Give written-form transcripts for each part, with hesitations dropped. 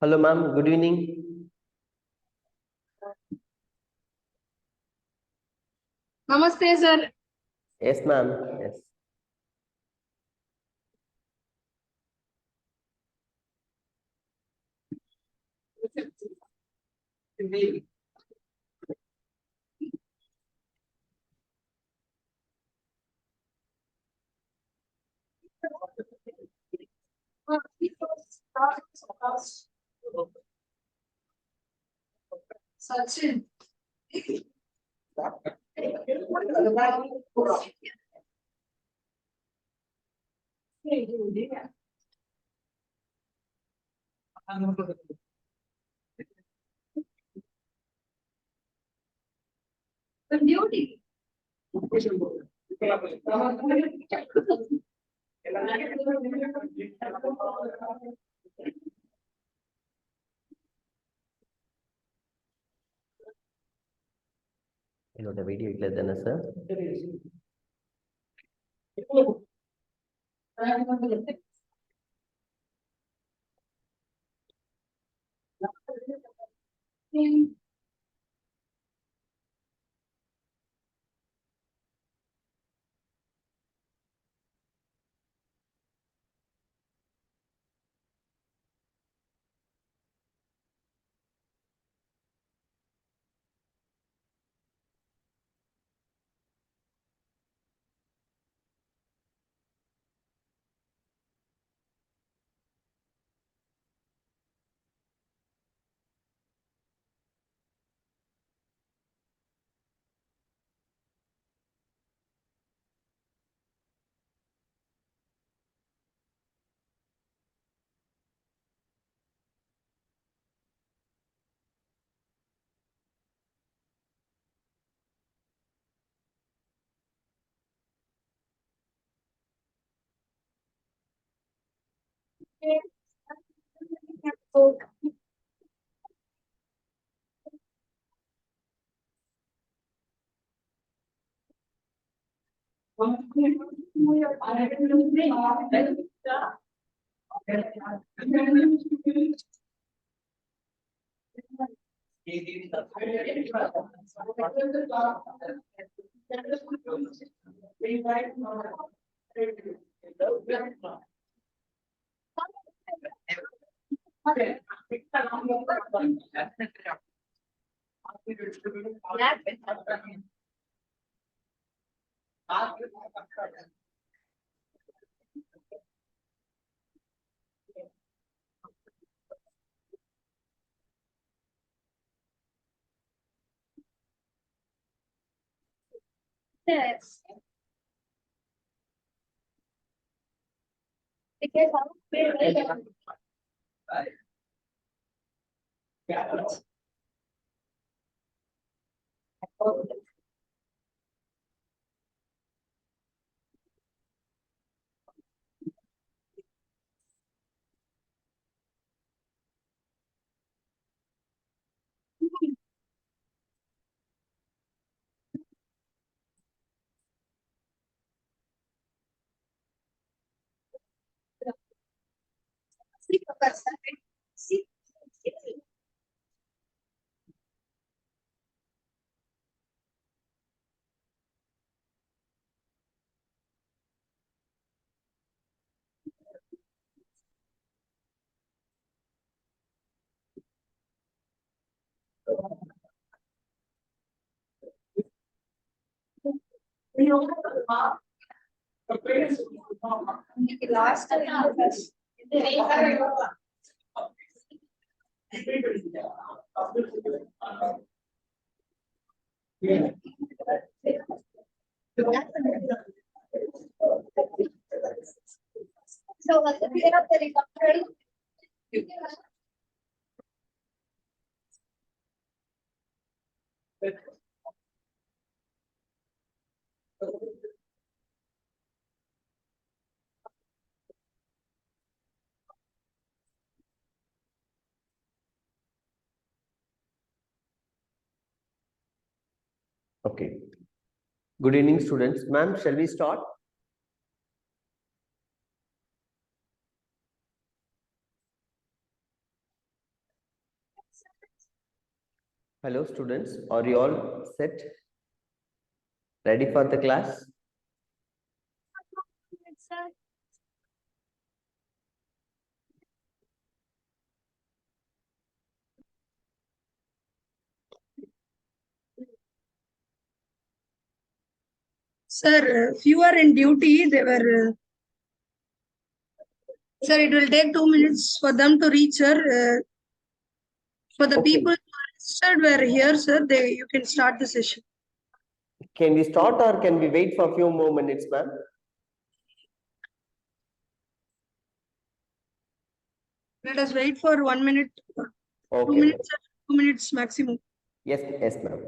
Hello, ma'am. Good evening. Namaste, sir. Yes, ma'am. Yes. Sachin. The beauty. The video is sir. Yes. Because last so at the beginning of the recovery, Okay. Good evening, students. Ma'am, shall we start? Hello, students. Are you all set? Ready for the class? Sir. Sir, if you are in duty, they were. Sir, it will take 2 minutes for them to reach, sir. For the Okay. people who are registered were here, sir. You can start the session. Can we start or can we wait for a few more minutes, ma'am? Let us wait for 1 minute, 2 Okay. minutes, 2 minutes maximum. Yes, ma'am.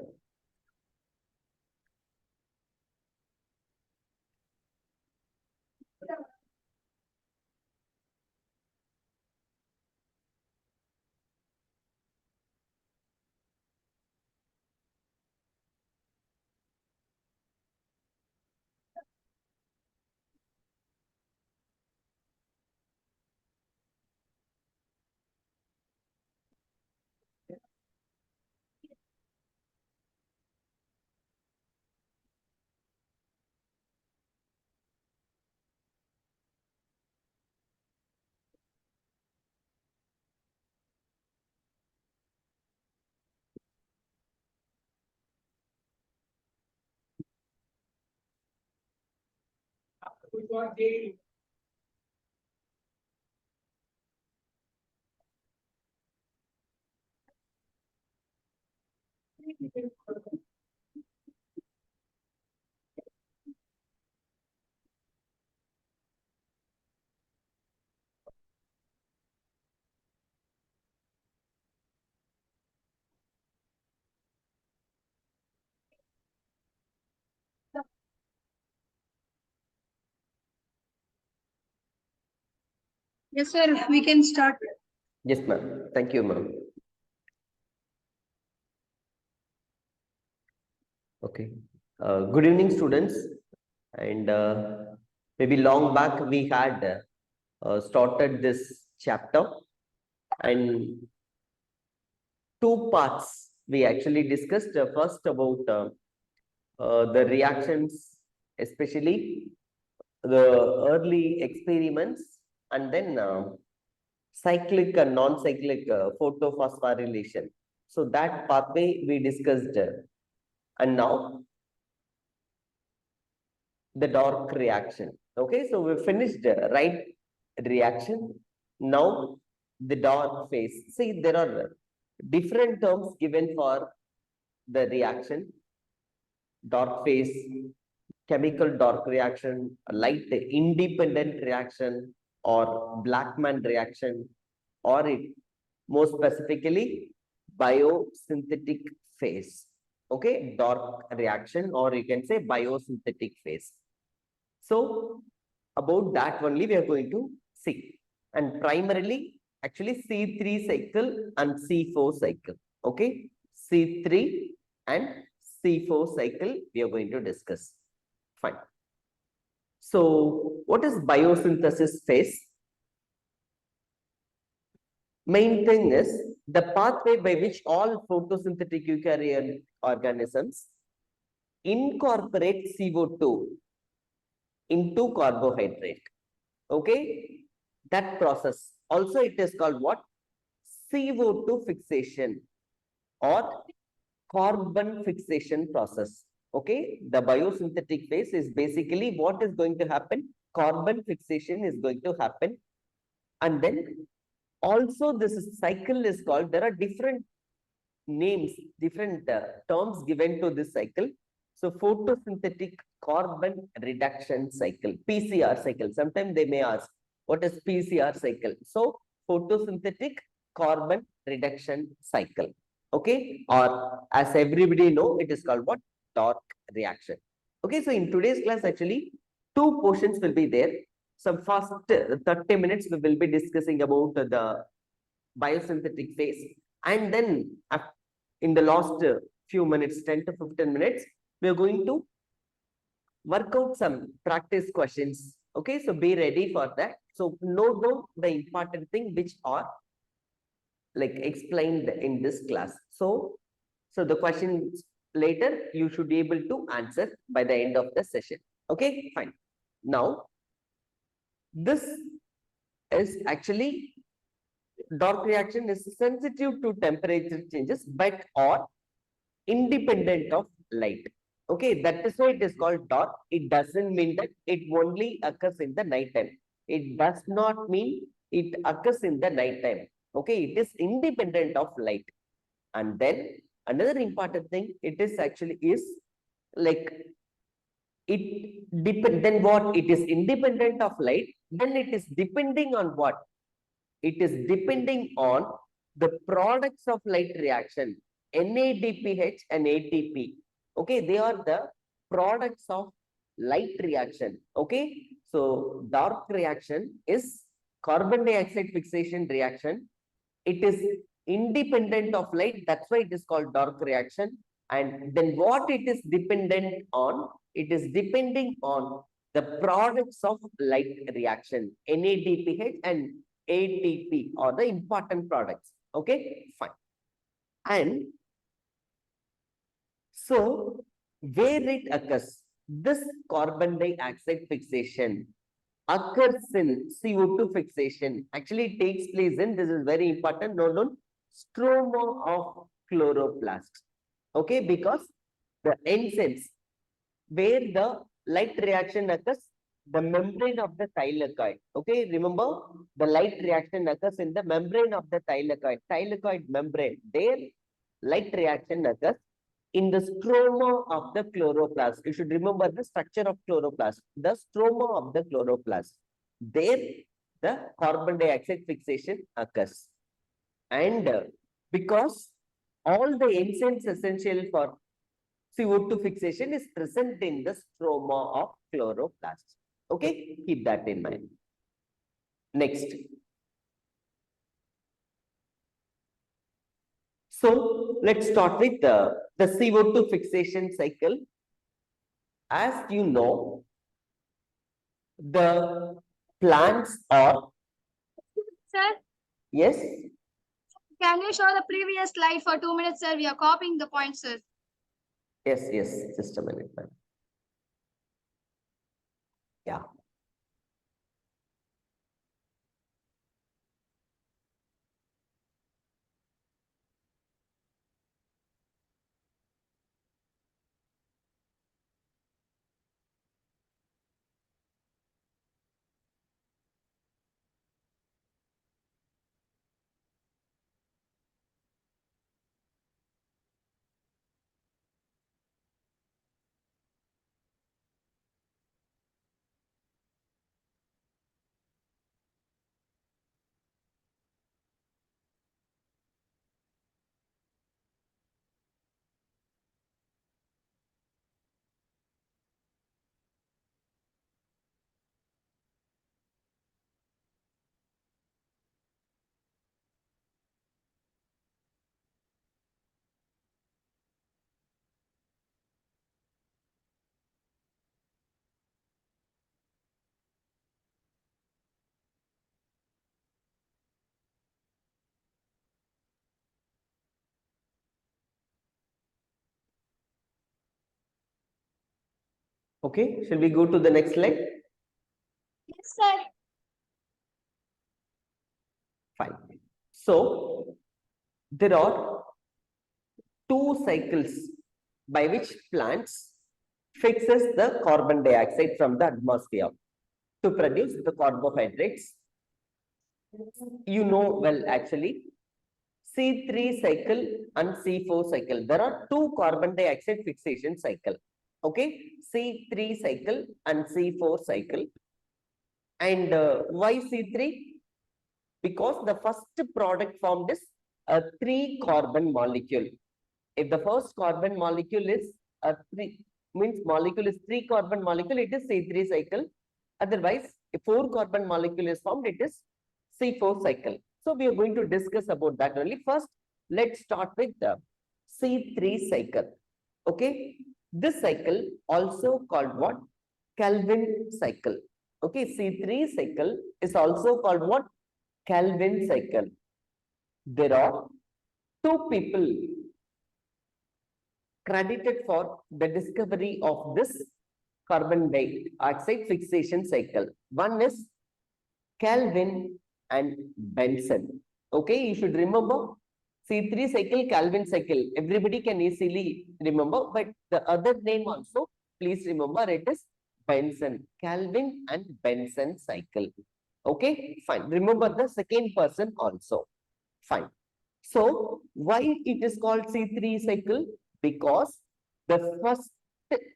Yes, sir. We can start. Yes, ma'am. Thank you, ma'am. Okay. Good evening, students. And maybe long back we had started this chapter, and two parts we actually discussed. First about the reactions, especially the early experiments, and then cyclic and non-cyclic photophosphorylation. So that pathway we discussed, and now the dark reaction. Okay, so we finished right reaction. Now the dark phase. See, there are different terms given for the reaction: dark phase, chemical dark reaction, light independent reaction, or Blackman reaction, or it more specifically biosynthetic phase. Okay, dark reaction, or you can say biosynthetic phase. So about that only we are going to see, and primarily actually C3 cycle and C4 cycle. Okay, C3 and C4 cycle we are going to discuss. Fine. So what is biosynthesis phase? Main thing is the pathway by which all photosynthetic eukaryotic organisms incorporate CO2 into carbohydrate. Okay, that process also it is called what? CO2 fixation or carbon fixation process. Okay, the biosynthetic phase is basically what is going to happen. Carbon fixation is going to happen, and then also this cycle is called, there are different names, different terms given to this cycle. So photosynthetic carbon reduction cycle, PCR cycle. Sometimes they may ask, what is PCR cycle? So photosynthetic carbon reduction cycle. Okay, or as everybody know, it is called what? Dark reaction. Okay, so in today's class, actually, two portions will be there. Some first 30 minutes we will be discussing about the biosynthetic phase, and then in the last few minutes, 10 to 15 minutes, we are going to work out some practice questions. Okay, so be ready for that. So note down the important thing which are like explained in this class. So the questions later you should be able to answer by the end of the session. Okay, fine. Now, this is actually dark reaction is sensitive to temperature changes, but are independent of light. Okay, that is why it is called dark. It doesn't mean that it only occurs in the night time. It does not mean it occurs in the night time. Okay, it is independent of light. And then another important thing, it is actually is like it depend. Then what? It is independent of light. Then it is depending on what? It is depending on the products of light reaction, NADPH and ATP. Okay, they are the products of light reaction. Okay, so dark reaction is carbon dioxide fixation reaction. It is independent of light. That's why it is called dark reaction. And then what it is dependent on? It is depending on the products of light reaction, NADPH and ATP are the important products. Okay, fine. And so where it occurs, this carbon dioxide fixation occurs in CO2 fixation. Actually, it takes place in, this is very important, known stroma of chloroplast. Okay, because the enzymes where the light reaction occurs, the membrane of the thylakoid. Okay, remember the light reaction occurs in the membrane of the thylakoid membrane. There, light reaction occurs in the stroma of the chloroplast. You should remember the structure of chloroplast, the stroma of the chloroplast. There, the carbon dioxide fixation occurs. And because all the enzymes essential for CO2 fixation is present in the stroma of chloroplast. Okay, keep that in mind. Next. So let's start with the CO2 fixation cycle. As you know, the plants are, Sir, yes, can you show the previous slide for 2 minutes, sir? We are copying the points, sir. yes, just a minute. Yeah. Okay, shall we go to the next slide? Yes, sir. Fine. So there are two cycles by which plants fixes the carbon dioxide from the atmosphere to produce the carbohydrates. You know well actually, C3 cycle and C4 cycle. There are two carbon dioxide fixation cycle. Okay, C3 cycle and C4 cycle. And why C3? Because the first product formed is a 3 carbon molecule. If the first carbon molecule is a 3, means molecule is 3 carbon molecule, it is C3 cycle. Otherwise, if 4 carbon molecule is formed, it is C4 cycle. So we are going to discuss about that only. First, let's start with the C3 cycle. Okay, This cycle also called what? Calvin cycle. Okay, C3 cycle is also called what? Calvin cycle. There are two people credited for the discovery of this carbon dioxide fixation cycle. One is Calvin and Benson. Okay, you should remember C3 cycle, Calvin cycle. Everybody can easily remember, but the other name also, please remember, it is Benson. Calvin and Benson cycle. Okay, fine. Remember the second person also. Fine. So, why it is called C3 cycle? Because the first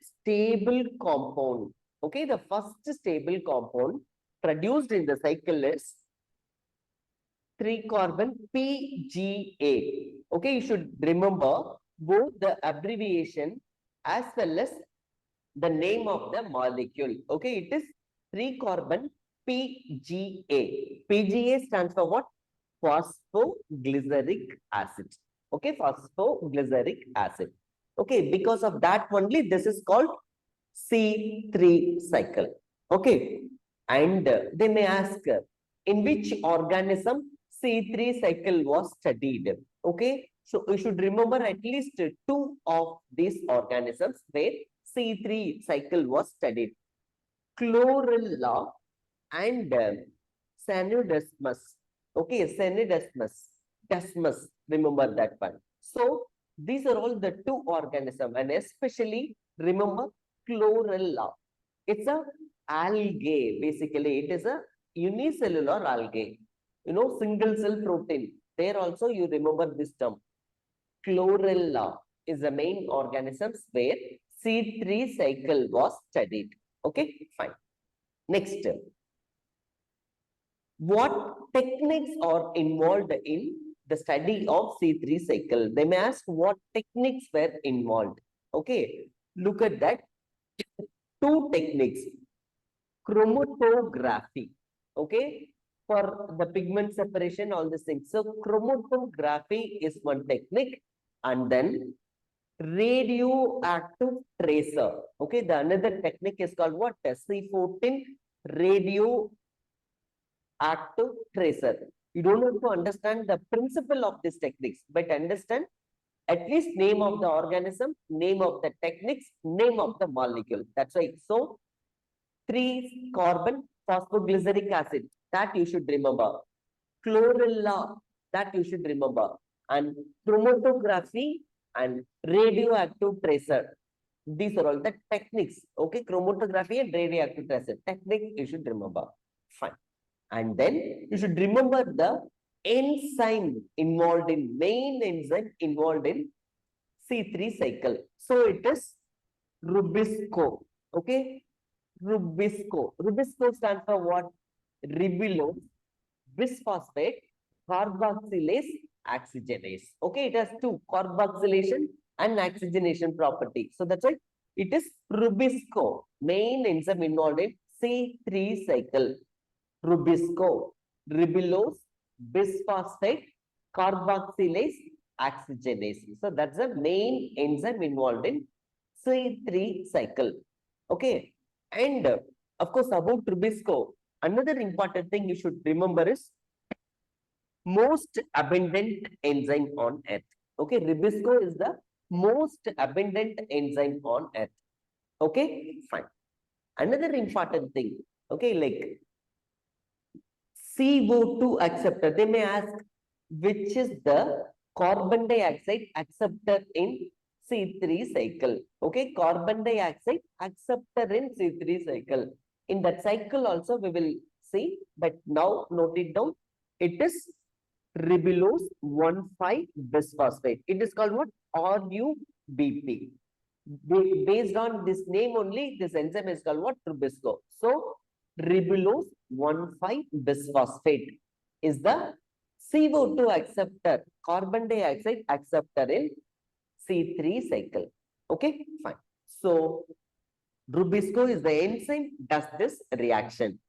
stable compound, okay, the first stable compound produced in the cycle is 3-carbon PGA. Okay, you should remember both the abbreviation as well as the name of the molecule. Okay, it is 3-carbon PGA. PGA stands for what? Phosphoglyceric acid. Okay, phosphoglyceric acid. Okay, because of that only this is called C3 cycle. Okay, and they may ask in which organism C3 cycle was studied. Okay, so you should remember at least two of these organisms where C3 cycle was studied. Chlorella and Sanidesmus. Okay, Desmus. Remember that one. So these are all the two organisms, and especially remember chlorella. It's a algae. Basically, it is a unicellular algae. You know, single cell protein. There also you remember this term. Chlorella is the main organisms where C3 cycle was studied. Okay, fine. Next, what techniques are involved in the study of C3 cycle? They may ask what techniques were involved. Okay, look at that. Two techniques. Chromatography. Okay, for the pigment separation, all these things. So, chromatography is one technique, and then radioactive tracer. Okay, the another technique is called what? C14 radioactive tracer. You don't have to understand the principle of these techniques, but understand at least name of the organism, name of the techniques, name of the molecule. That's right. So 3-carbon phosphoglyceric acid, that you should remember. Chlorella, that you should remember. And chromatography and radioactive tracer. These are all the techniques. Okay, chromatography and radioactive tracer. Technique you should remember. Fine. And then you should remember the enzyme involved in, main enzyme involved in C3 cycle. So it is Rubisco. Okay, Rubisco. Rubisco stands for what? Ribulose, bisphosphate, carboxylase, oxygenase. Okay, it has two, carboxylation and oxygenation property. So that's why it is Rubisco, main enzyme involved in C3 cycle. Rubisco, ribulose, bisphosphate, carboxylase, oxygenase. So that's the main enzyme involved in C3 cycle. Okay, and of course about Rubisco, another important thing you should remember is most abundant enzyme on earth. Okay, Rubisco is the most abundant enzyme on earth. Okay, fine. Another important thing, okay, like CO2 acceptor. They may ask which is the carbon dioxide acceptor in C3 cycle. Okay, carbon dioxide acceptor in C3 cycle. In that cycle also we will see, but now note it down. It is ribulose 1,5 bisphosphate. It is called what? RUBP. Based on this name only, this enzyme is called what? Rubisco. So ribulose 1,5 bisphosphate is the CO2 acceptor, carbon dioxide acceptor in C3 cycle. Okay, fine. So Rubisco is the enzyme does this reaction.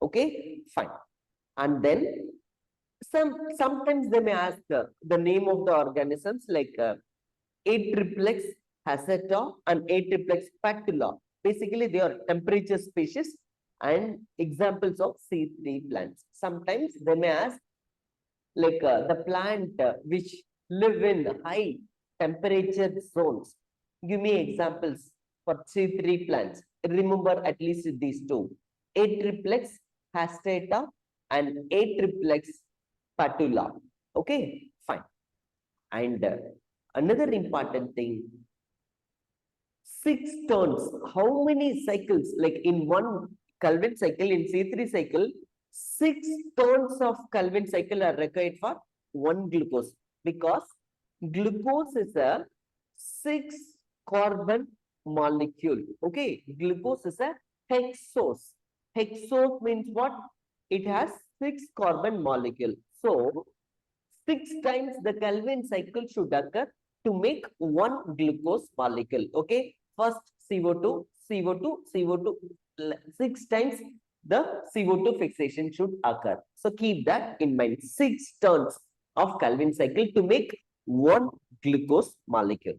Okay, fine. And then sometimes they may ask the name of the organisms like A triplex Hasata, and A-triplex patula. Basically, they are temperature species and examples of C3 plants. Sometimes they may ask like the plant which live in high temperature zones. Give me examples for C3 plants. Remember at least these two. A-triplex hastata and A-triplex patula. Okay, fine. And another important thing, 6 turns. How many cycles? Like in one Kelvin cycle, in C3 cycle, 6 turns of Kelvin cycle are required for one glucose, because glucose is a 6 carbon molecule. Okay, glucose is a hexose. Hexose means what? It has 6 carbon molecule. So 6 times the Kelvin cycle should occur to make one glucose molecule. Okay, first CO2, CO2, CO2, 6 times the CO2 fixation should occur. So keep that in mind. 6 turns of Kelvin cycle to make one glucose molecule.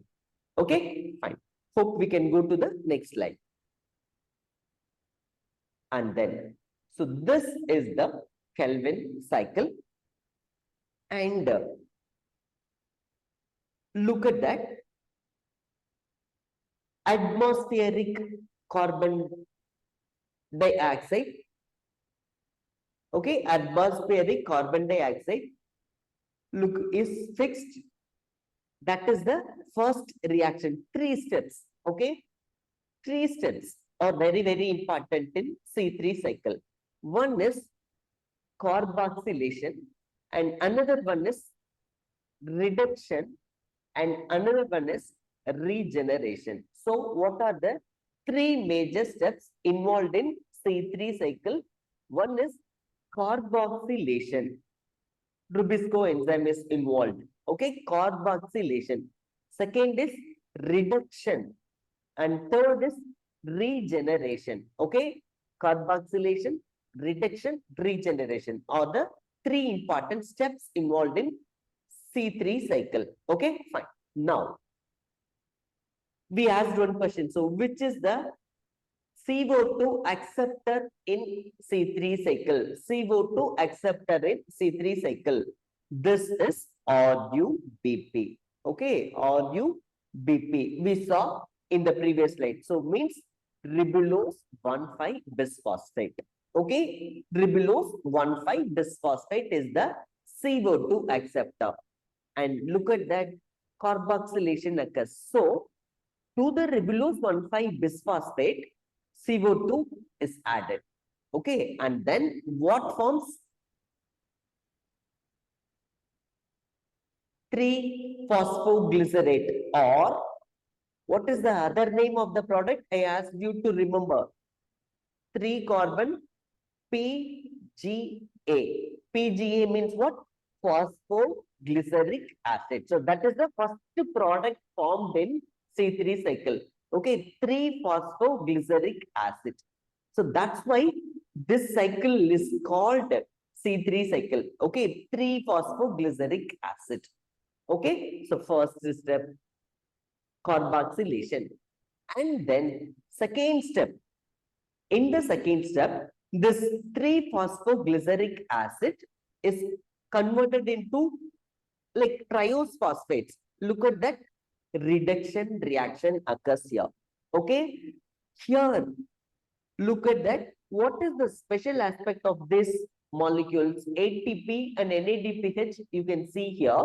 Okay, fine. Hope we can go to the next slide. And then, so this is the Kelvin cycle. And look at that. Atmospheric carbon dioxide. Okay, atmospheric carbon dioxide, look, is fixed. That is the first reaction. 3 steps. Okay, 3 steps are very, very important in C3 cycle. One is carboxylation, and another one is reduction, and another one is regeneration. So what are the 3 major steps involved in C3 cycle? One is carboxylation. Rubisco enzyme is involved. Okay, carboxylation. Second is reduction. And third is regeneration. Okay, carboxylation, reduction, regeneration are the 3 important steps involved in C3 cycle. Okay, fine. Now, we asked one question. So, which is the CO2 acceptor in C3 cycle? CO2 acceptor in C3 cycle. This is RUBP. Okay, RUBP. We saw in the previous slide. So, means ribulose 1,5 bisphosphate. Okay, ribulose 1,5 bisphosphate is the CO2 acceptor. And look at that, carboxylation occurs. So, to the ribulose 1,5 bisphosphate, CO2 is added. Okay, and then what forms? 3-phosphoglycerate, or what is the other name of the product? I asked you to remember. 3-carbon PGA. PGA means what? Phosphoglyceric acid. So that is the first product formed in C3 cycle. Okay, 3-phosphoglyceric acid. So that's why this cycle is called C3 cycle. Okay, 3-phosphoglyceric acid. Okay, so first step, carboxylation. And then second step. In the second step, this 3-phosphoglyceric acid is converted into like triose phosphates. Look at that, reduction reaction occurs here. Okay, here, look at that. What is the special aspect of this molecules? ATP and NADPH, you can see here,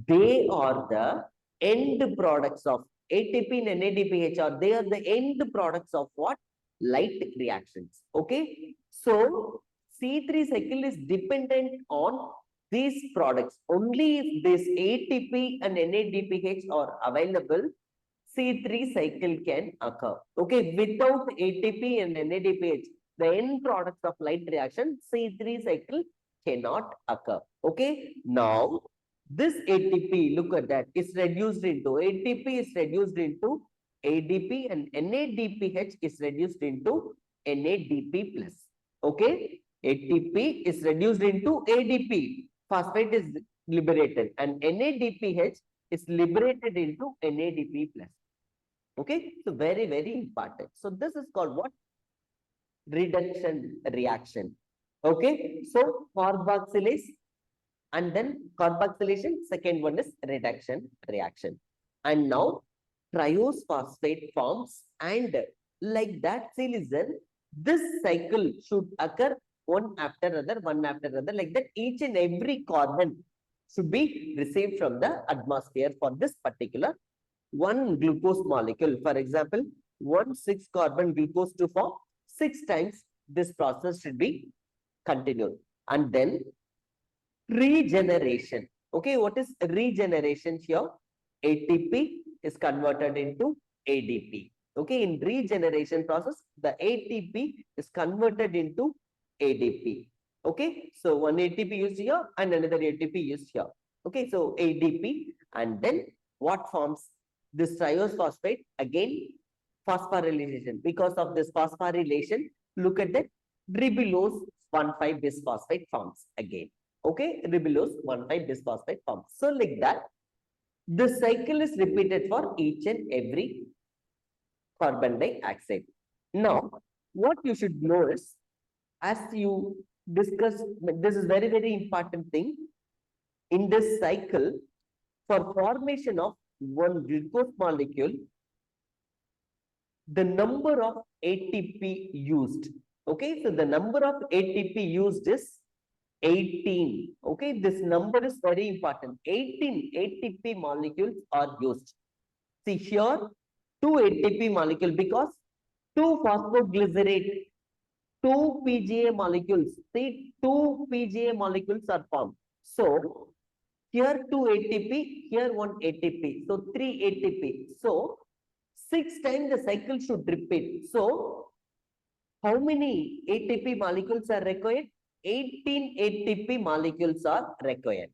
they are the end products of ATP and NADPH, or they are the end products of what? Light reactions. Okay, so C3 cycle is dependent on these products. Only if this ATP and NADPH are available, C3 cycle can occur. Okay, without ATP and NADPH, the end products of light reaction, C3 cycle cannot occur. Okay, now this ATP, look at that, is reduced into ATP is reduced into ADP, and NADPH is reduced into NADP plus. Okay, ATP is reduced into ADP, phosphate is liberated, and NADPH is liberated into NADP plus. Okay, so very, very important. So this is called what? Reduction reaction. Okay, so carboxylase and then carboxylation, second one is reduction reaction. And now triose phosphate forms, and like that, see, listen, this cycle should occur one after another, one after another, like that. Each and every carbon should be received from the atmosphere for this particular one glucose molecule. For example, 1,6-carbon glucose to form 6 times. This process should be continued. And then regeneration. Okay, what is regeneration here? ATP is converted into ADP. Okay, in regeneration process, the ATP is converted into ADP. Okay, so one ATP used here and another ATP used here. Okay, so ADP, and then what forms this triose phosphate? Again, phosphorylation. Because of this phosphorylation, look at that, ribulose 1,5 bisphosphate forms again. Okay, ribulose 1,5 bisphosphate forms. So like that, the cycle is repeated for each and every carbon dioxide. Now, what you should know is, as you discussed, this is very, very important thing. In this cycle, for formation of one glucose molecule, the number of ATP used. Okay, so the number of ATP used is 18. Okay, this number is very important. 18 ATP molecules are used. See here, 2 ATP molecule, because 2 phosphoglycerate, 2 PGA molecules. See, 2 PGA molecules are formed. So here 2 ATP, here 1 ATP. So 3 ATP. So 6 times the cycle should repeat. So how many ATP molecules are required? 18 ATP molecules are required.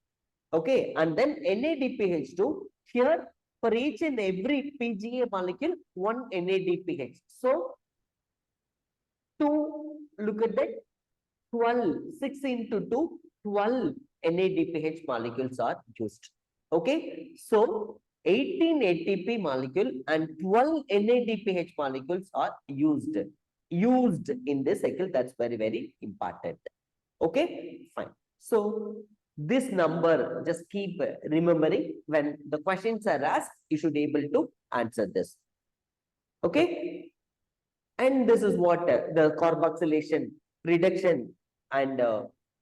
Okay, and then NADPH2, here for each and every PGA molecule, 1 NADPH. So 2, look at that, 12, 6 into 2, 12 NADPH molecules are used. Okay, so 18 ATP molecule and 12 NADPH molecules are used in this cycle. That's very, very important. Okay, fine. So this number, just keep remembering, when the questions are asked, you should be able to answer this. Okay, and this is what the carboxylation, reduction and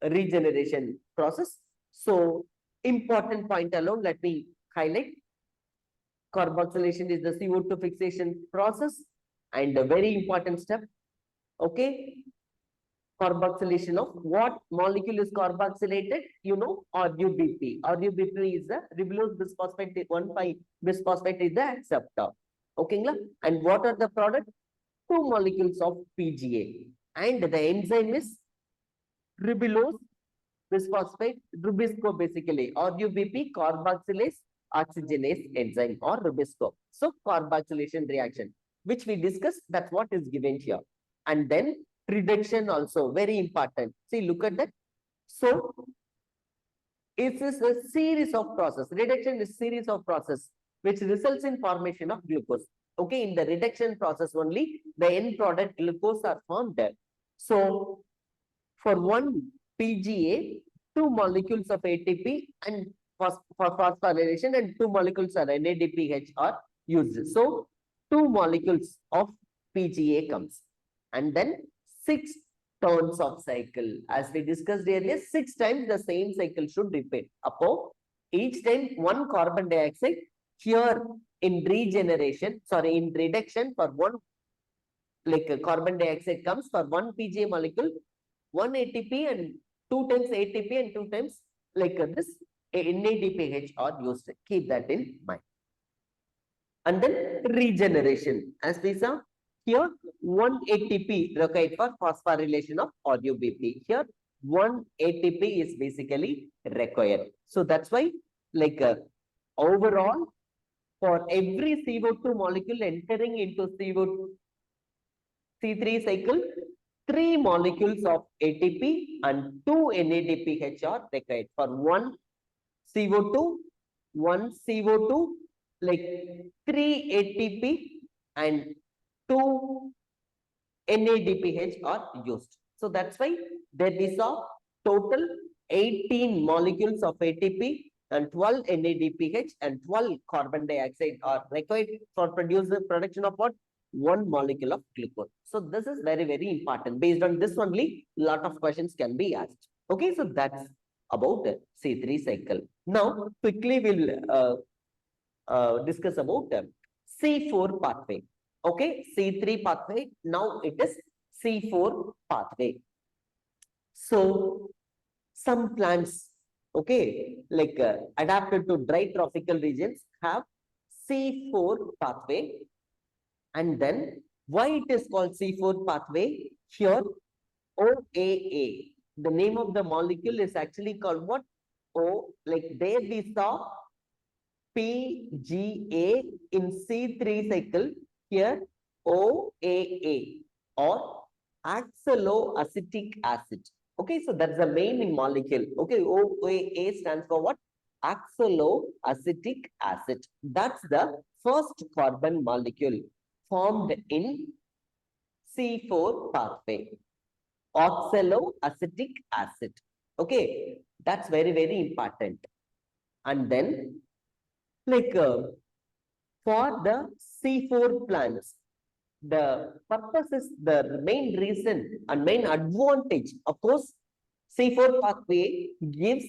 regeneration process. So important point alone, let me highlight. Carboxylation is the CO2 fixation process, and a very important step. Okay, carboxylation of what molecule is carboxylated? You know, RUBP. RUBP is the ribulose bisphosphate, 1,5 bisphosphate is the acceptor. Okay, and what are the product? 2 molecules of PGA, and the enzyme is ribulose bisphosphate rubisco, basically RUBP, carboxylase oxygenase enzyme, or rubisco. So carboxylation reaction, which we discussed, that's what is given here. And then reduction also very important. See, look at that. So it is a series of process. Reduction is series of process which results in formation of glucose. Okay, in the reduction process only, the end product glucose are formed there. So for one PGA, 2 molecules of ATP and for phosphorylation, and 2 molecules of NADPH are used. So 2 molecules of PGA comes, and then 6 turns of cycle. As we discussed earlier, 6 times the same cycle should repeat. Upon each time 1 carbon dioxide, here in regeneration, sorry, in reduction, for 1 like carbon dioxide comes, for 1 PGA molecule, 1 ATP and 2 times ATP and 2 times like this NADPH are used. Keep that in mind. And then regeneration, as we saw here, 1 ATP required for phosphorylation of RUBP. Here 1 ATP is basically required. So that's why, like overall, for every CO2 molecule entering into C3 cycle, 3 molecules of ATP and 2 NADPH are required. For 1 CO2, like 3 ATP and 2 NADPH are used. So that's why there is a total 18 molecules of ATP and 12 NADPH and 12 carbon dioxide are required for production of what? One molecule of glucose. So this is very, very important. Based on this only, lot of questions can be asked. Okay, so that's about the C3 cycle. Now, quickly we'll discuss about C4 pathway. Okay, C3 pathway. Now it is C4 pathway. So some plants, okay, like adapted to dry tropical regions have C4 pathway. And then why it is called C4 pathway? Here, OAA. The name of the molecule is actually called what? O, like there we saw PGA in C3 cycle, here OAA or oxaloacetic acid. Okay, so that's the main molecule. Okay, OAA stands for what? Oxaloacetic acid. That's the first carbon molecule formed in C4 pathway. Oxaloacetic acid. Okay, that's very, very important. And then like for the C4 plants, the purpose is the main reason and main advantage. Of course, C4 pathway gives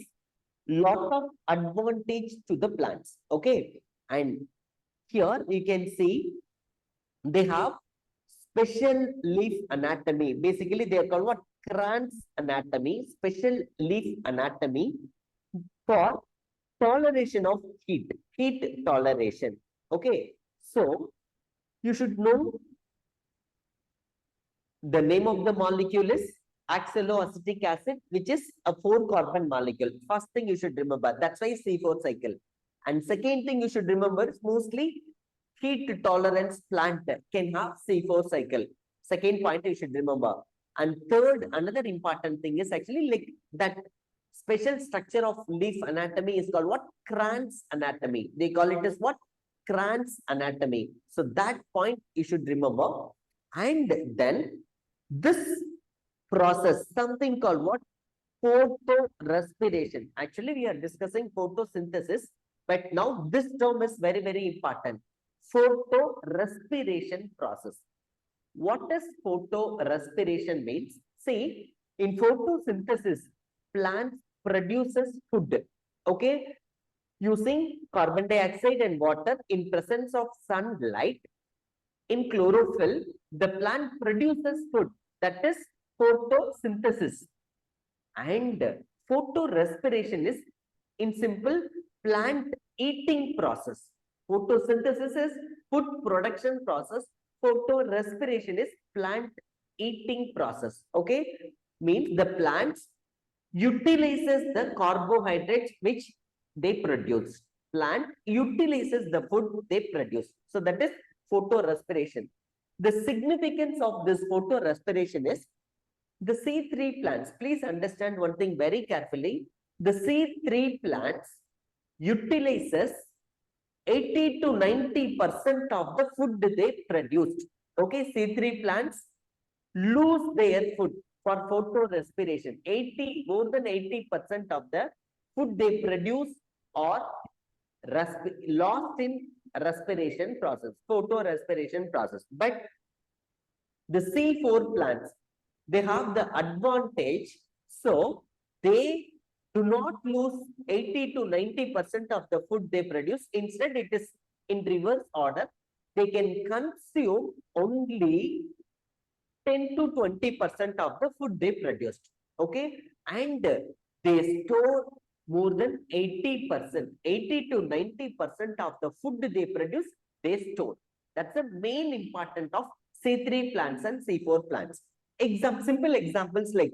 lot of advantage to the plants. Okay, and here you can see they have special leaf anatomy. Basically, they are called what? Kranz anatomy, special leaf anatomy for toleration of heat toleration. Okay, so you should know the name of the molecule is oxaloacetic acid, which is a 4-carbon molecule. First thing you should remember, that's why C4 cycle. And second thing you should remember is mostly heat tolerance plant can have C4 cycle. Second point you should remember. And third, another important thing is actually like that special structure of leaf anatomy is called what? Kranz anatomy. They call it as what? Kranz anatomy. So that point you should remember. And then this process, something called what? Photorespiration. Actually, we are discussing photosynthesis, but now this term is very, very important. Photorespiration process. What does photorespiration means? See, in photosynthesis, plants produces food, okay, using carbon dioxide and water in presence of sunlight. In chlorophyll, the plant produces food, that is photosynthesis. And photorespiration is in simple plant eating process. Photosynthesis is food production process. Photorespiration is plant eating process. Okay, means the plants utilizes the carbohydrates which they produce. Plant utilizes the food they produce. So that is photorespiration. The significance of this photorespiration is the C3 plants. Please understand one thing very carefully. The C3 plants utilizes 80 to 90% of the food they produced. Okay, C3 plants lose their food for photorespiration. More than 80% of the food they produce are lost in respiration process, photorespiration process. But the C4 plants, they have the advantage. So they do not lose 80 to 90% of the food they produce. Instead, it is in reverse order. They can consume only 10 to 20% of the food they produced. Okay, and they store more than 80%, 80 to 90% of the food they produce, they store. That's the main importance of C3 plants and C4 plants. Simple examples like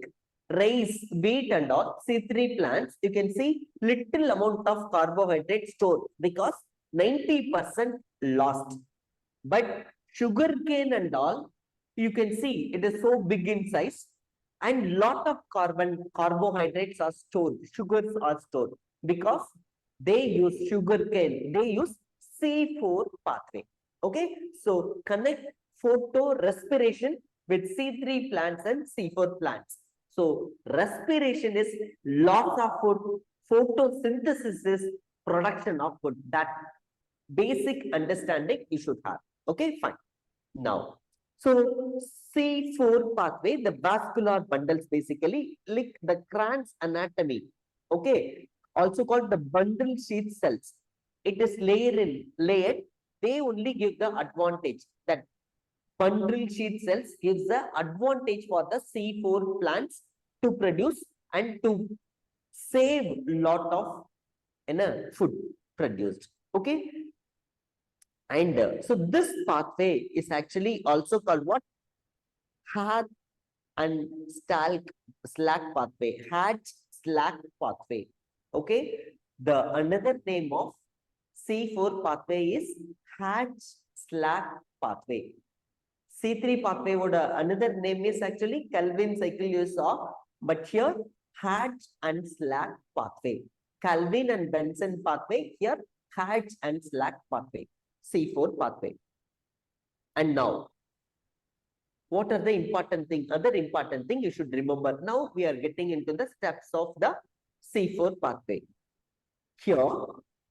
rice, wheat and all, C3 plants, you can see little amount of carbohydrate stored because 90% lost. But sugarcane and all, you can see it is so big in size and lot of carbohydrates are stored, sugars are stored because they use sugarcane, they use C4 pathway. Okay, so connect photorespiration with C3 plants and C4 plants. So respiration is loss of food, photosynthesis is production of food. That basic understanding you should have. Okay, fine. Now, so C4 pathway, the vascular bundles basically like the Kranz anatomy. Okay, also called the bundle sheath cells. It is layered. They only give the advantage that bundle sheath cells gives the advantage for the C4 plants to produce and to save lot of food produced. Okay, and so this pathway is actually also called what? Hatch and slack pathway. Hatch slack pathway. Okay. The another name of C4 pathway is Hatch slack pathway. C3 pathway would another name is actually Calvin cycle you saw, but here Hatch and slack pathway. Calvin and Benson pathway, here Hatch and slack pathway. C4 pathway. And now, what are the important thing? Other important thing you should remember. Now we are getting into the steps of the C4 pathway. Here,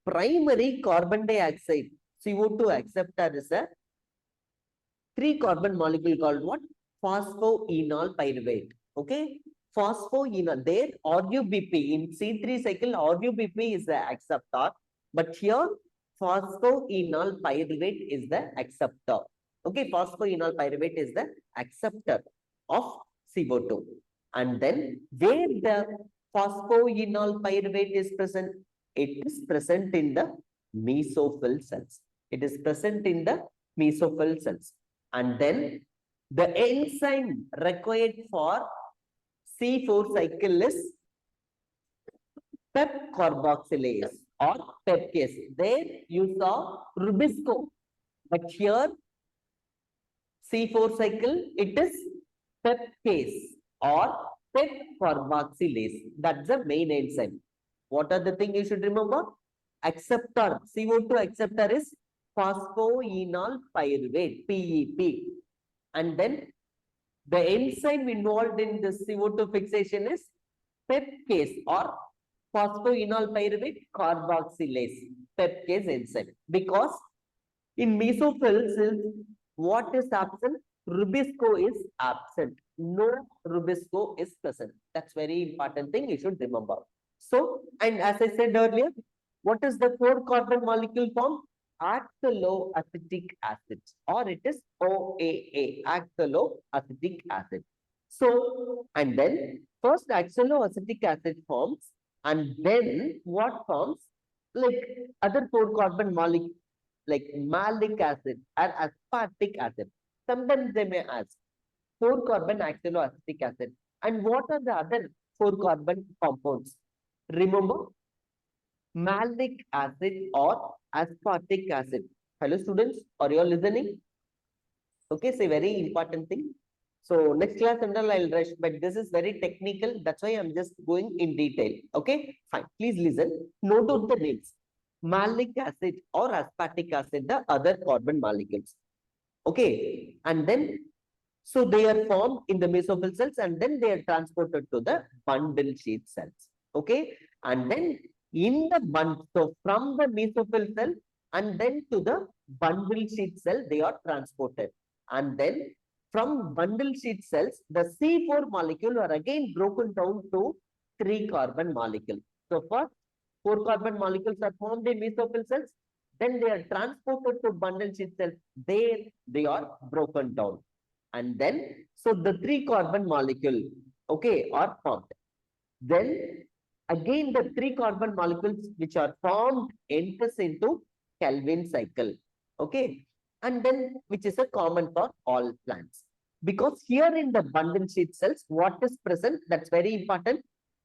primary carbon dioxide CO2 acceptor is a 3-carbon molecule called what? Phosphoenol pyruvate. Okay, phosphoenol. There RUBP in C3 cycle RUBP is the acceptor, but here phosphoenol pyruvate is the acceptor. Okay, phosphoenol pyruvate is the acceptor of CO2. And then where the phosphoenol pyruvate is present? It is present in the mesophyll cells. It is present in the mesophyll cells. And then the enzyme required for C4 cycle is PEP carboxylase or pepcase. There you saw rubisco, but here C4 cycle it is pepcase or PEP carboxylase. That's the main enzyme. What are the things you should remember? Acceptor, CO2 acceptor is phosphoenol pyruvate, PEP. And then the enzyme involved in the CO2 fixation is pepcase or phosphoenol pyruvate carboxylase, pepcase enzyme. Because in mesophyll cells, what is absent? Rubisco is absent. No rubisco is present. That's very important thing you should remember. So, and as I said earlier, what is the 4-carbon molecule form? Oxaloacetic acid, or it is OAA, oxaloacetic acid. So, and then first oxaloacetic acid forms, and then what forms? Like other 4-carbon molecule, like malic acid or aspartic acid. Sometimes they may ask 4-carbon oxaloacetic acid. And what are the other 4-carbon compounds? Remember, malic acid or aspartic acid. Hello students, are you all listening? Okay, say very important thing. So next class and all I'll rush, but this is very technical. That's why I'm just going in detail. Okay, fine. Please listen. Note out the names. Malic acid or aspartic acid, the other carbon molecules. Okay, and then so they are formed in the mesophyll cells and then they are transported to the bundle sheath cells. Okay, and then in the so from the mesophyll cell and then to the bundle sheath cell they are transported, and then from bundle sheath cells the C4 molecule are again broken down to 3-carbon molecule. So first 4-carbon molecules are formed in mesophyll cells, then they are transported to bundle sheath cells. There they are broken down, and then so the 3-carbon molecule, okay, are formed. Then again the 3-carbon molecules which are formed enters into Calvin cycle, okay, and then which is a common for all plants. Because here in the bundle sheath cells, what is present? That's very important.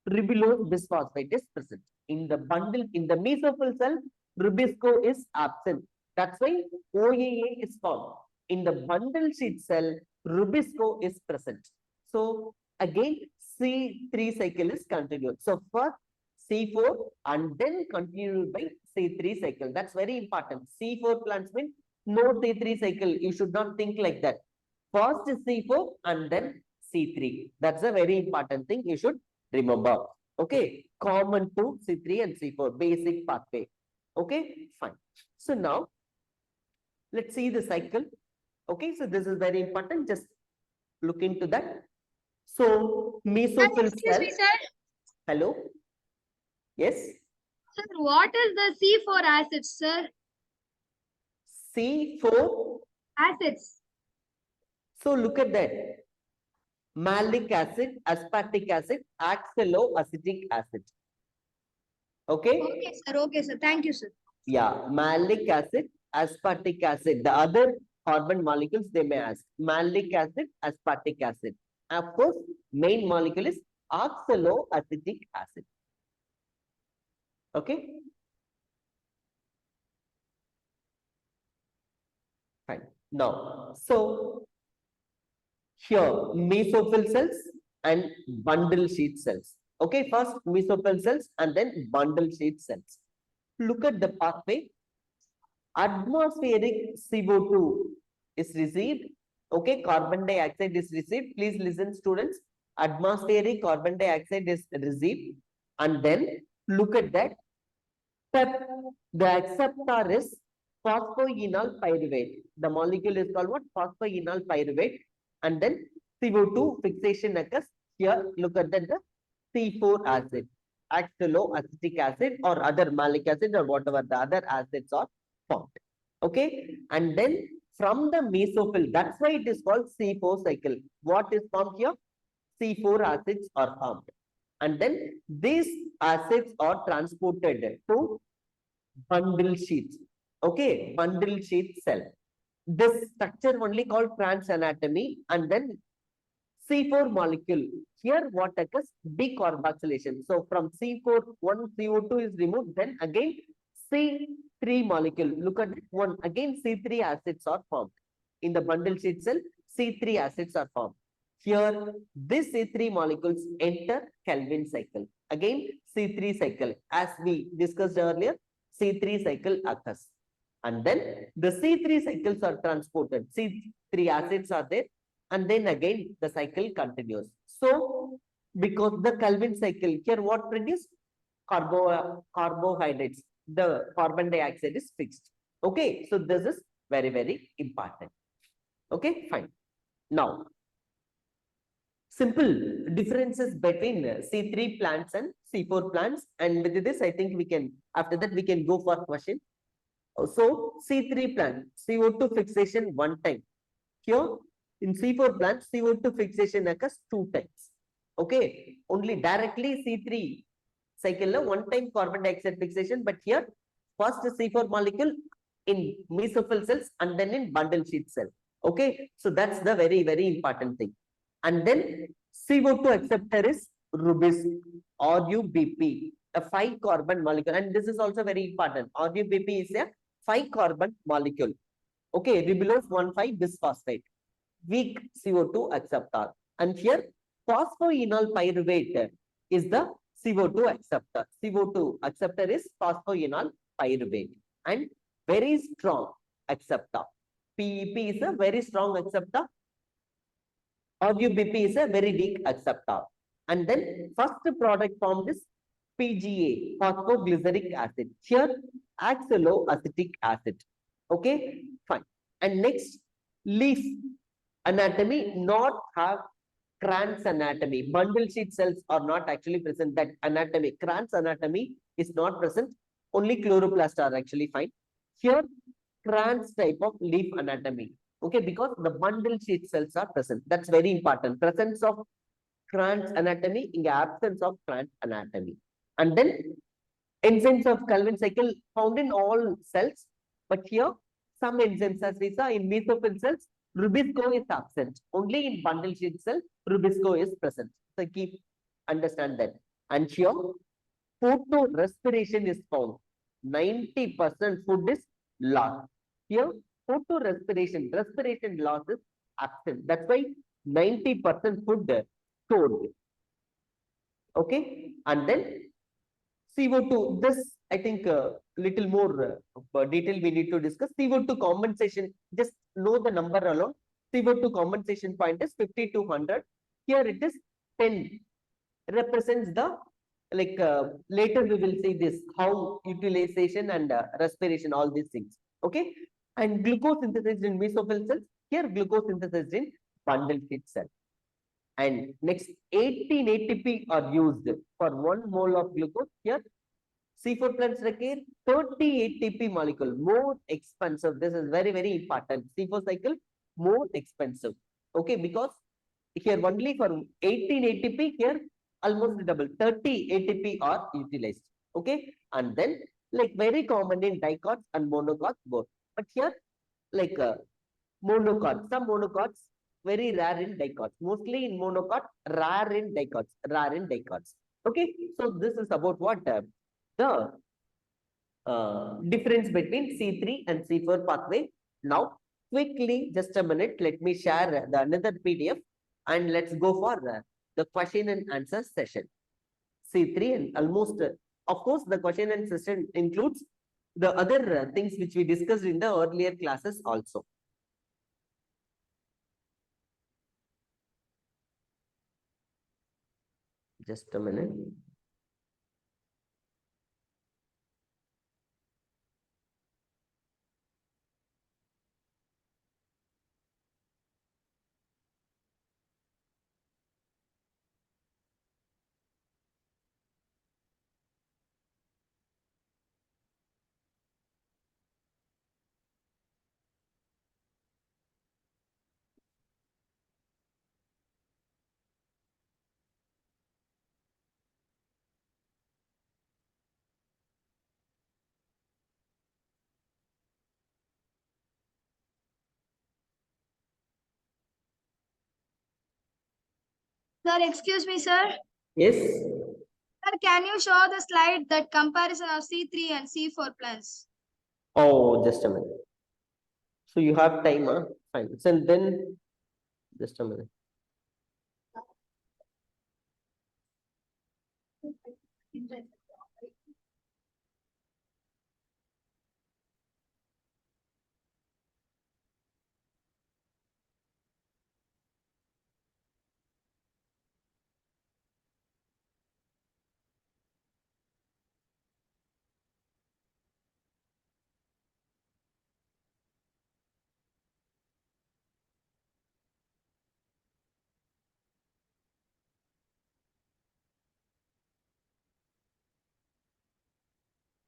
Ribulose bisphosphate is present. In the bundle, in the mesophyll cell, rubisco is absent. That's why OAA is formed. In the bundle sheath cell, rubisco is present. So again, C3 cycle is continued. So first C4 and then continued by C3 cycle. That's very important. C4 plants mean No C3 cycle. You should not think like that. First is C4 and then C3. That's a very important thing you should remember. Okay, common to C3 and C4, basic pathway. Okay, fine. So now let's see the cycle. Okay, so this is very important. Just look into that. So mesophyll Excuse cell. me, sir. Hello. Yes. Sir, what is the C4 acids, sir? C4. Acids. So look at that. Malic acid, aspartic acid, oxaloacetic acid. Okay. Okay, sir. Okay, sir. Thank you, sir. Yeah, malic acid, aspartic acid. The other carbon molecules they may ask. Malic acid, aspartic acid. Of course, main molecule is oxaloacetic acid. Okay. Fine. Now, so here mesophyll cells and bundle sheath cells. Okay, first mesophyll cells and then bundle sheath cells. Look at the pathway. Atmospheric CO2 is received. Okay, carbon dioxide is received. Please listen, students. Atmospheric carbon dioxide is received. And then look at that. PEP, the acceptor is phosphoenol pyruvate. The molecule is called what? Phosphoenol pyruvate. And then CO2 fixation occurs. Here, look at that, the C4 acid, oxaloacetic acid or other malic acid or whatever the other acids are formed. Okay. And then from the mesophyll, that's why it is called C4 cycle. What is formed here? C4 acids are formed. And then these acids are transported to bundle sheath. Okay, bundle sheath cell. This structure only called trans anatomy, and then C4 molecule. Here what occurs? Decarboxylation. So from C4, one CO2 is removed, then again C3 molecule. Look at it. One again C3 acids are formed. In the bundle sheath cell, C3 acids are formed. Here, these C3 molecules enter Calvin cycle. Again, C3 cycle. As we discussed earlier, C3 cycle occurs. And then the C3 cycles are transported. C3 acids are there. And then again, the cycle continues. So, because the Calvin cycle, here what produced? Carbohydrates. The carbon dioxide is fixed. Okay, so this is very, very important. Okay, fine. Now, simple differences between C3 plants and C4 plants. And with this, I think we can, after that, we can go for question. So, C3 plant, CO2 fixation one time. Here, in C4 plant, CO2 fixation occurs 2 times. Okay, only directly C3 cycle, one time carbon dioxide fixation, but here, first C4 molecule in mesophyll cells and then in bundle sheath cell. Okay, so that's the very, very important thing. And then CO2 acceptor is RUBP, a 5 carbon molecule. And this is also very important. RUBP is a 5 carbon molecule. Okay, ribulose 1,5 bisphosphate, weak CO2 acceptor. And here, phosphoenol pyruvate is the CO2 acceptor. CO2 acceptor is phosphoenol pyruvate and very strong acceptor. PEP is a very strong acceptor. RUBP is a very weak acceptor. And then first product formed is PGA, phosphoglyceric acid. Here, oxaloacetic acid. Okay, fine. And next, leaf anatomy not have Kranz anatomy. Bundle sheath cells are not actually present. That anatomy, Kranz anatomy is not present. Only chloroplast are actually fine. Here, Kranz type of leaf anatomy. Okay, because the bundle sheath cells are present. That's very important. Presence of Kranz anatomy in the absence of Kranz anatomy. And then enzymes of Calvin cycle found in all cells. But here, some enzymes, as we saw in mesophyll cells, Rubisco is absent. Only in bundle sheath cell, Rubisco is present. So keep understand that. And here, photorespiration is found. 90% food is lost. Here, photorespiration, respiration loss is absent. That's why 90% food stored. Okay, and then CO2, this I think little more detail we need to discuss. CO2 compensation, just know the number alone. CO2 compensation point is 50 to 100. Here it is 10, represents the, like later we will see this, how utilization and respiration, all these things. Okay. And glucose synthesized in mesophyll cells. Here glucose synthesized in bundle slit cell. And next 18 ATP are used for 1 mole of glucose. Here C4 plants require 30 ATP molecule, more expensive. This is very, very important. C4 cycle, more expensive. Okay, because here only for 18 ATP, here almost double, 30 ATP are utilized. Okay, and then like very common in dicots and monocots both. But here like monocots, some monocots, very rare in dicots, mostly in monocot, rare in dicots, rare in dicots. Okay, so this is about what the difference between C3 and C4 pathway. Now, quickly, just a minute, let me share the another PDF and let's go for the question and answer session. C3 and almost, of course, the question and session includes the other things which we discussed in the earlier classes also. Just a minute. Sir, excuse me, sir. Yes. Sir, can you show the slide that comparison of C3 and C4 plants? Oh, just a minute. So you have time, huh? Fine. So then, just a minute.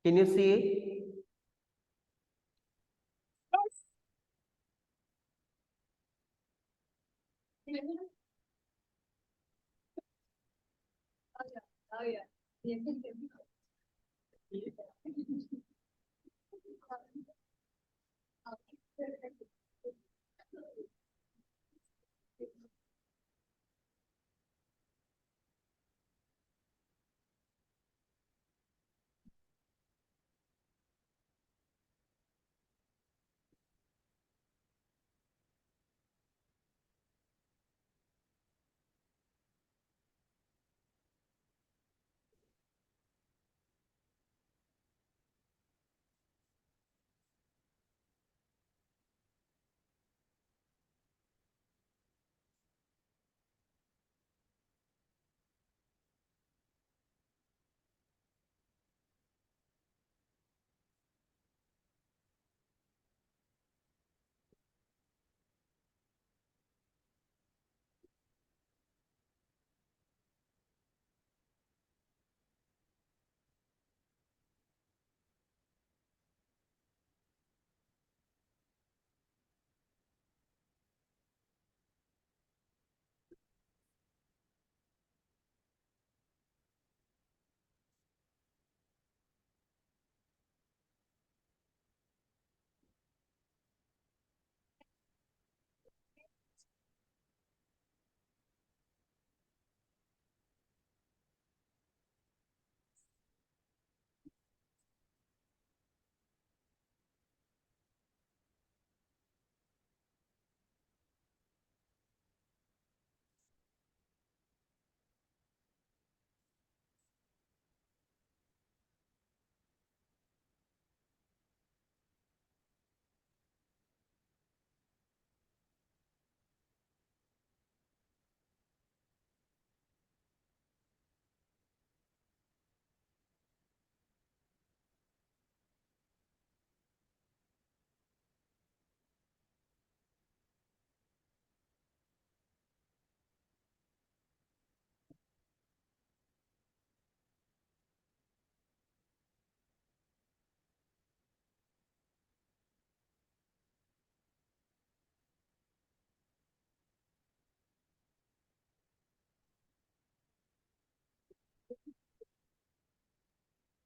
Can you see? Oh, yeah.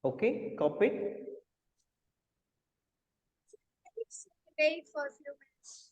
Okay, copied. Wait for a few minutes.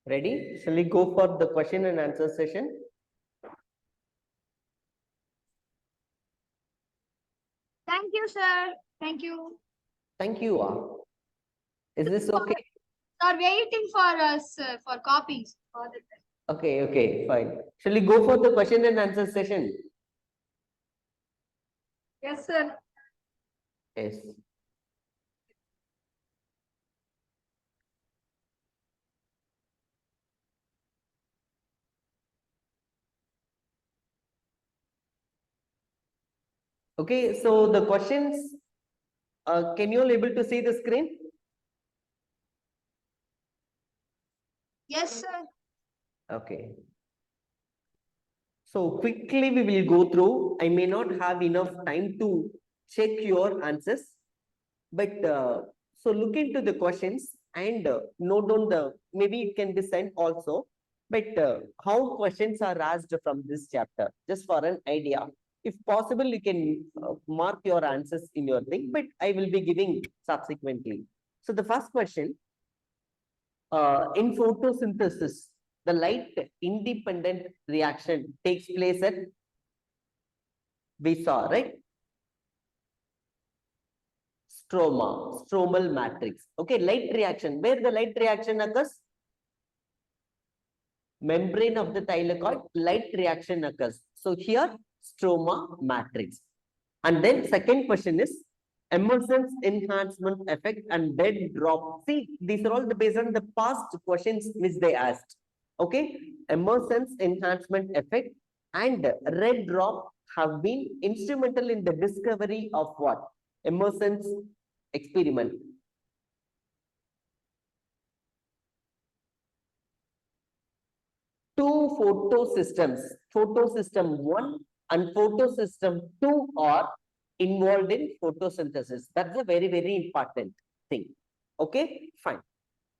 Ready? Shall we go for the question and answer session? Thank you, sir. Thank you. Thank you. Is this okay? Are waiting for us for copies. Okay, okay, fine. Shall we go for the question and answer session? Yes, sir. Yes. Okay, so the questions, can you all able to see the screen? Yes, sir. Okay. So quickly we will go through. I may not have enough time to check your answers, but so look into the questions and note down the, maybe it can be sent also, but how questions are asked from this chapter, just for an idea. If possible, you can mark your answers in your thing, but I will be giving subsequently. So the first question, in photosynthesis, the light independent reaction takes place at, we saw, right? Stromal matrix. Okay, light reaction. Where the light reaction occurs? Membrane of the thylakoid, light reaction occurs. So here, stroma matrix. And then second question is Emerson's enhancement effect and dead drop. See, these are all based on the past questions which they asked. Okay, Emerson's enhancement effect and red drop have been instrumental in the discovery of what? Emerson's experiment. Two photosystems, photosystem 1 and photosystem 2 are involved in photosynthesis. That's a very, very important thing. Okay, fine.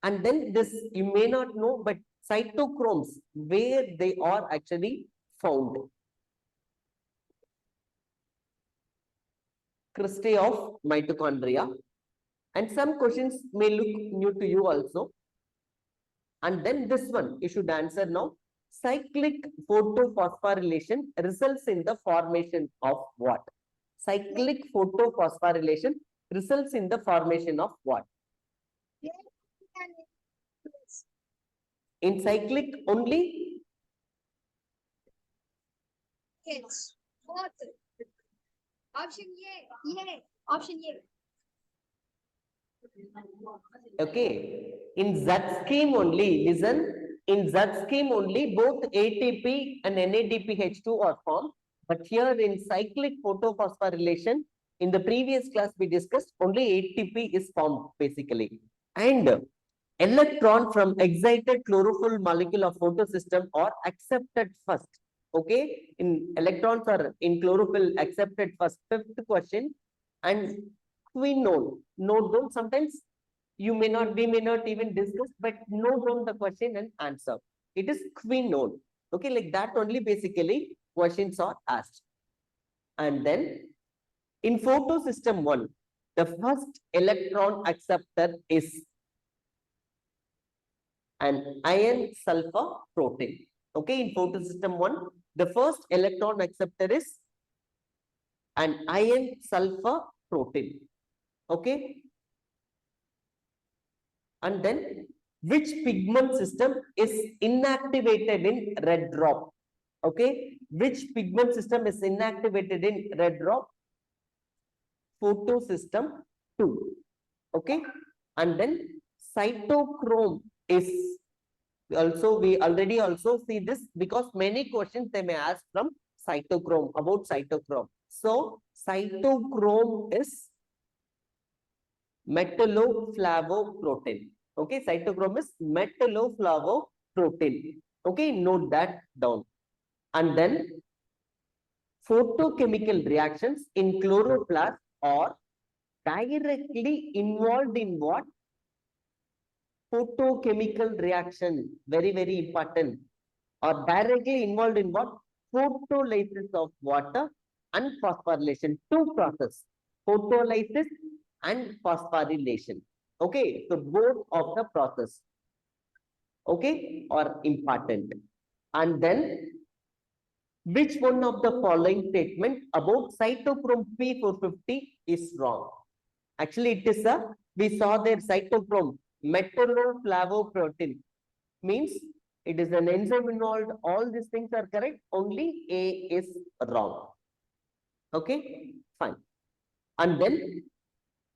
And then this, you may not know, but cytochromes, where they are actually found. Cristae of mitochondria. And some questions may look new to you also. And then this one, you should answer now. Cyclic photophosphorylation results in the formation of what? Cyclic photophosphorylation results in the formation of what? In cyclic only? Yes. What? Option A. A. Option A. Okay. In that scheme only, listen, in that scheme only, both ATP and NADPH2 are formed. But here in cyclic photophosphorylation, in the previous class we discussed, only ATP is formed basically. And electron from excited chlorophyll molecule of photosystem are accepted first. Okay, in electrons are in chlorophyll accepted first. Fifth question, and quinone. Note down. Sometimes you may not, we may not even discuss, but note down the question and answer. It is quinone. Okay, like that only basically questions are asked. And then in photosystem 1, the first electron acceptor is an iron sulfur protein. Okay, in photosystem 1, the first electron acceptor is an iron sulfur protein. Okay, and then Which pigment system is inactivated in red drop? Okay, which pigment system is inactivated in red drop? Photosystem 2. Okay, and then cytochrome is also, we already also see this because many questions they may ask from cytochrome, about cytochrome. So cytochrome is metalloflavoprotein. Okay, cytochrome is metalloflavoprotein. Okay, note that down. And then photochemical reactions in chloroplast are directly involved in what? Photochemical reaction, very, very important. Are directly involved in what? Photolysis of water and phosphorylation. Two process, photolysis and phosphorylation. Okay, so both of the process, okay, are important. And then which one of the following statement about cytochrome P450 is wrong? Actually, it is a, we saw there cytochrome, metalloflavoprotein, means it is an enzyme involved. All these things are correct. Only A is wrong. Okay, fine. And then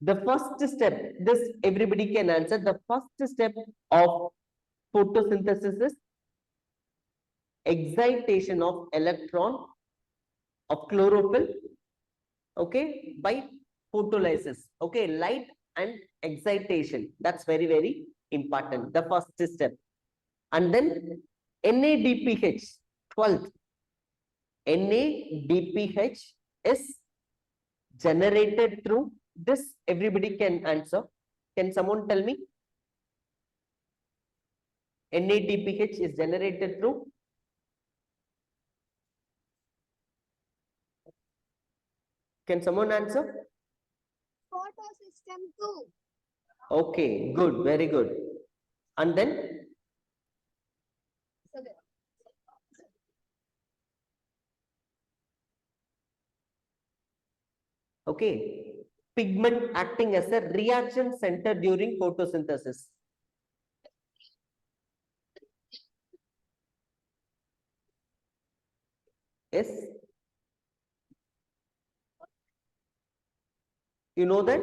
the first step, this everybody can answer. The first step of photosynthesis is excitation of electron of chlorophyll, okay, by photolysis. Okay, light and excitation. That's very, very important. The first step. And then NADPH, 12th. NADPH is generated through this. Everybody can answer. Can someone tell me? NADPH is generated through? Can someone answer? Photosystem 2. Okay, good, very good. And then okay, pigment acting as a reaction center during photosynthesis. Yes. You know that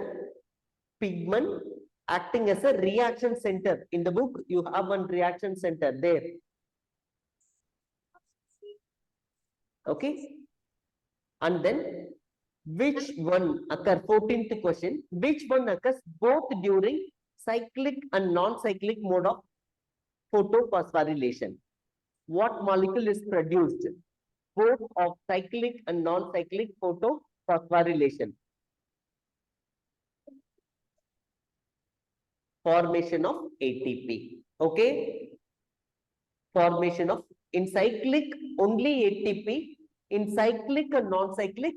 pigment acting as a reaction center. In the book, you have one reaction center there. Okay. And then which one occurs, 14th question, which one occurs both during cyclic and non-cyclic mode of photophosphorylation? What molecule is produced both of cyclic and non-cyclic photophosphorylation? Formation of ATP. Okay. Formation of, in cyclic only ATP, in cyclic and non-cyclic,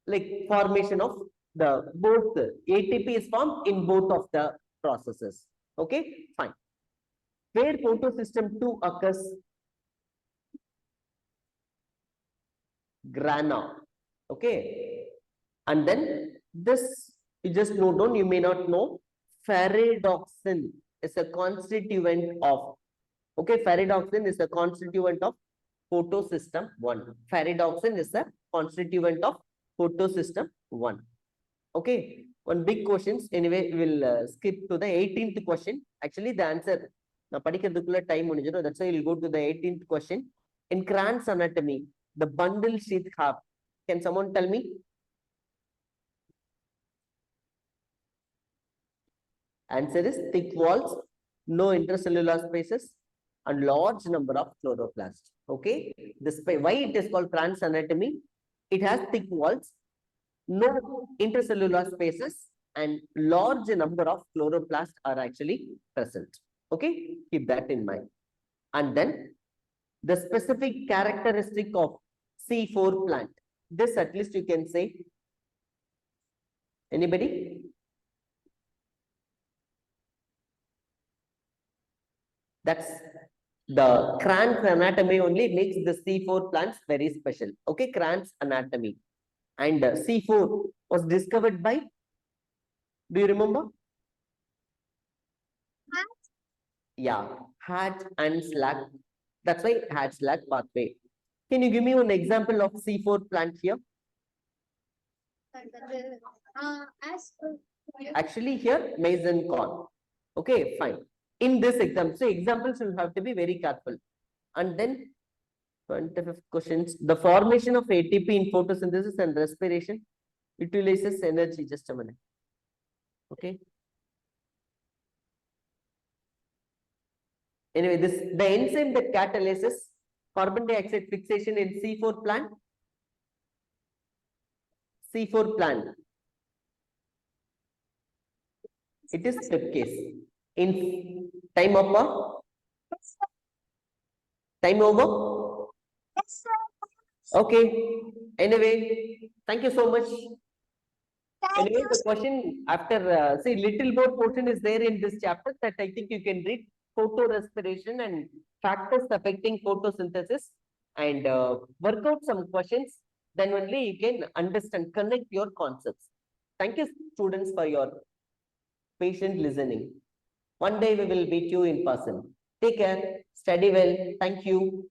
like formation of the both. ATP is formed in both of the processes. Okay, fine. Where photosystem 2 occurs? Grana. Okay. And then this, you just note down, you may not know, ferredoxin is a constituent of, okay, ferredoxin is a constituent of photosystem 1. Ferredoxin is a constituent of photosystem 1. Okay, one big questions. Anyway, we will skip to the 18th question. Actually, the answer, now particular time, that's why we'll go to the 18th question. In Kranz anatomy, the bundle sheath have, can someone tell me? Answer is thick walls, no intracellular spaces, and large number of chloroplasts. Okay, this why it is called Kranz anatomy. It has thick walls, no intracellular spaces, and large number of chloroplasts are actually present. Okay, keep that in mind. And then the specific characteristic of C4 plant. This at least you can say. Anybody? That's the Kranz anatomy only makes the C4 plants very special. Okay, Kranz anatomy. And C4 was discovered by, do you remember? Yeah, hatch and slack. That's why hatch slack pathway. Can you give me one example of C4 plant here? Actually, here maize and corn. Okay, fine. In this example, so examples you have to be very careful. And then 25th questions. The formation of ATP in photosynthesis and respiration utilizes energy. Just a minute. Okay. Anyway, the enzyme that catalyzes carbon dioxide fixation in C4 plant. C4 plant. It is tryptase. In time over. Time over. Okay. Anyway, thank you so much. Anyway, the question after see little more portion is there in this chapter that I think you can read photorespiration and factors affecting photosynthesis and work out some questions. Then only you can understand, connect your concepts. Thank you, students, for your patient listening. One day we will meet you in person. Take care. Study well. Thank you.